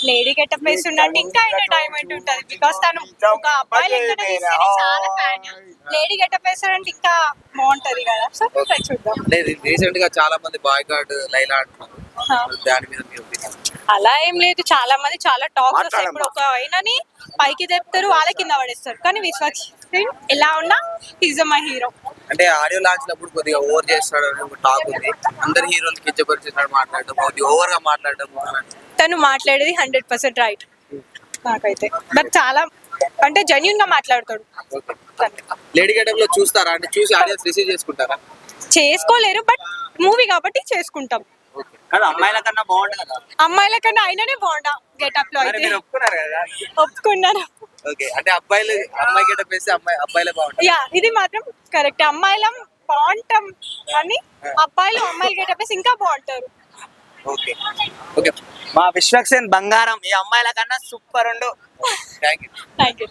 Lady getup వేస్తుందంటే ఇంకా entertainment ఉంటది. Because తను ఒక అబ్బాయి లెక్కన తీస్తేనే చాలా ఫ్యాన్. లేడీ గెటప్ వేస్తాడంటే ఇంకా బాగుంటది కదా. సో చూద్దాం. లేదు రీసెంట్ గా చాలా మంది బాయ్కాట్ లైలా అంటున్నారు. దాని మీద మీ ఒపీనియన్? అలా ఏం లేదు, చాలా మంది చాలా టాక్స్ వస్తాయి. ఇప్పుడు ఒక అయినని పైకి తెప్తారు, వాళ్ళ కింద పడేస్తారు. కానీ విశ్వక్ సేన్ ఎలా ఉన్నా ఈజ్ మై హీరో. అంటే ఆడియో లాంచ్ అప్పుడు కొద్దిగా ఓవర్ చేస్తాడు అని ఒక టాక్ ఉంది. అందరు హీరోలు కించపరిచేసాడు మాట్లాడడం, కొద్దిగా ఓవర్ గా మాట్లాడడం. తను మాట్లాడేది 100% రైట్ నాకైతే. బట్ చాలా అంటే జెన్యూన్ గా మాట్లాడతాడు. లేడీ గెటప్ లో చూస్తారా? అంటే చూసి ఆడియన్స్ రిసీవ్ చేసుకుంటారా? చేసుకోలేరు, బట్ మూవీ కాబట్టి చేసుకుంటాం. కదా అమ్మాయిల కన్నా బాగుంటుంది కదా. అమ్మాయిల కన్నా అయిననే బాగుండా గెటప్ లో అయితే. ఒప్పుకున్నారు కదా. ఒప్పుకున్నాను. ఓకే, అంటే అమ్మాయి గెటప్ వేస్తే అబ్బాయిలే బాగుంటారు. యా, ఇది మాత్రం కరెక్ట్. అమ్మాయిలం బాగుంటాం అని అబ్బాయిలు అమ్మాయిలు గెటప్ వేసి ఇంకా బాగుంటారు. ఓకే ఓకే, మా విశ్వక్ సేన్ బంగారం. ఈ అమ్మాయిల కన్నా సూపర్ ఉండు. Thank you. Thank you.